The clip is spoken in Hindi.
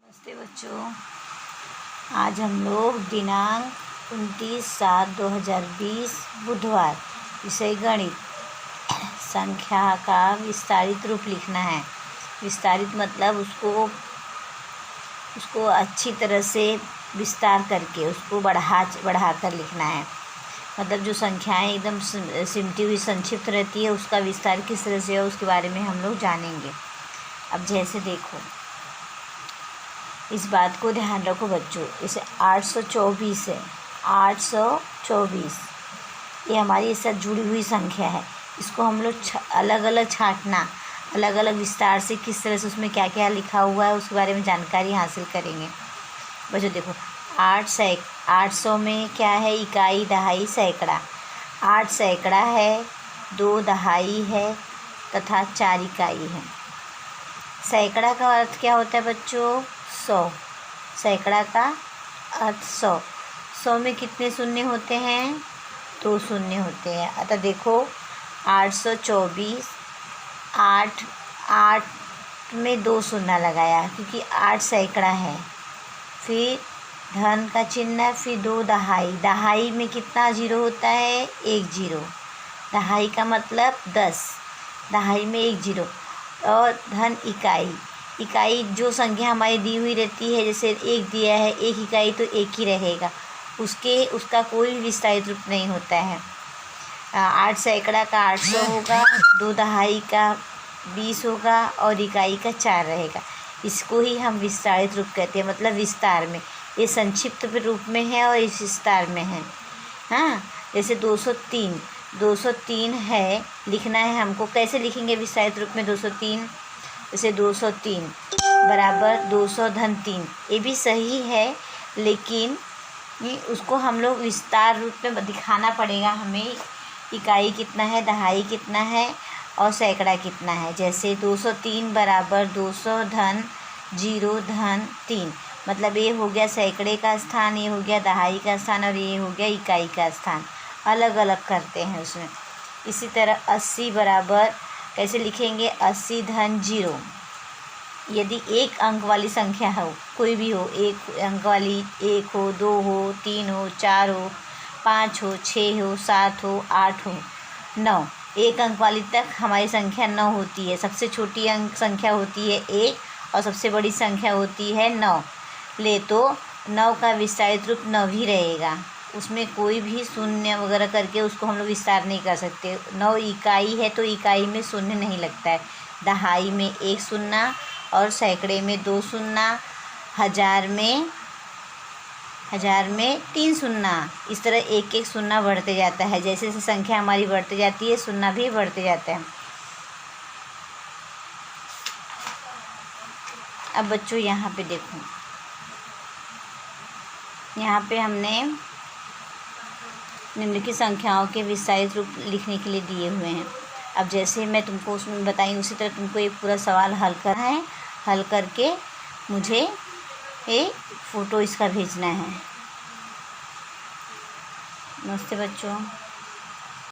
नमस्ते बच्चों। आज हम लोग दिनांक 29/7/2020 बुधवार विषय गणित संख्या का विस्तारित रूप लिखना है। विस्तारित मतलब उसको अच्छी तरह से विस्तार करके उसको बढ़ाकर लिखना है। मतलब जो संख्याएं एकदम सिमटी हुई संक्षिप्त रहती है उसका विस्तार किस तरह से है उसके बारे में हम लोग जानेंगे। अब जैसे देखो, इस बात को ध्यान रखो बच्चों, इसे 824 है। 824 ये हमारी इससे जुड़ी हुई संख्या है। इसको हम लोग अलग अलग छांटना, अलग अलग विस्तार से किस तरह से उसमें क्या क्या लिखा हुआ है उसके बारे में जानकारी हासिल करेंगे। बच्चों देखो, 800 में क्या है? इकाई, दहाई, सैकड़ा। 8 सैकड़ा है, 2 दहाई है तथा 4 इकाई है। सैकड़ा का अर्थ क्या होता है बच्चों? 100। सैकड़ा का अर्थ 100। 100 में कितने शून्य होते हैं? 2 शून्य होते हैं। अतः देखो, 824, 8 में 2 शून्य लगाया क्योंकि 8 सैकड़ा है। फिर धन का चिन्ह, फिर 2 दहाई। दहाई में कितना जीरो होता है? 1 जीरो। दहाई का मतलब 10। दहाई में 1 जीरो। और धन इकाई। इकाई जो संख्या हमारी दी हुई रहती है, जैसे 1 दिया है, 1 इकाई तो 1 ही रहेगा, उसका कोई विस्तारित रूप नहीं होता है। 8 सैकड़ा का 800 होगा, 2 दहाई का 20 होगा और इकाई का 4 रहेगा। इसको ही हम विस्तारित रूप कहते हैं, मतलब विस्तार में। ये संक्षिप्त रूप में है और इस विस्तार में है। हाँ, जैसे 203 है, लिखना है हमको। कैसे लिखेंगे विस्तारित रूप में 203? जैसे 203 बराबर 200 धन 3। ये भी सही है, लेकिन उसको हम लोग विस्तार रूप में दिखाना पड़ेगा हमें। इकाई कितना है, दहाई कितना है और सैकड़ा कितना है। जैसे 203 बराबर 200 धन 0 धन 3। मतलब ये हो गया सैकड़े का स्थान, ये हो गया दहाई का स्थान और ये हो गया इकाई का स्थान। अलग अलग करते हैं उसमें। इसी तरह 80 बराबर कैसे लिखेंगे? 80 धन 0। यदि एक अंक वाली संख्या हो, कोई भी हो, एक अंक वाली, 1 हो, 2 हो, 3 हो, 4 हो, 5 हो, 6 हो, 7 हो, 8 हो, 9, एक अंक वाली तक हमारी संख्या 9 होती है। सबसे छोटी अंक संख्या होती है 1 और सबसे बड़ी संख्या होती है 9। ले तो 9 का विस्तारित रूप 9 ही रहेगा, उसमें कोई भी शून्य वगैरह करके उसको हम लोग विस्तार नहीं कर सकते। 9 इकाई है तो इकाई में शून्य नहीं लगता है। दहाई में 1 शून्य और सैकड़े में 2 शून्य, हजार में 3 शून्य। इस तरह एक एक शून्य बढ़ते जाता है। जैसे जैसे संख्या हमारी बढ़ती जाती है, शून्य भी बढ़ते जाता है। अब बच्चों यहाँ पे देखो, यहाँ पे हमने निम्नलिखित संख्याओं के विस्तारित रूप लिखने के लिए दिए हुए हैं। अब जैसे मैं तुमको उसमें बताई उसी तरह तुमको एक पूरा सवाल हल करना है। हल करके मुझे एक फ़ोटो इसका भेजना है। नमस्ते बच्चों।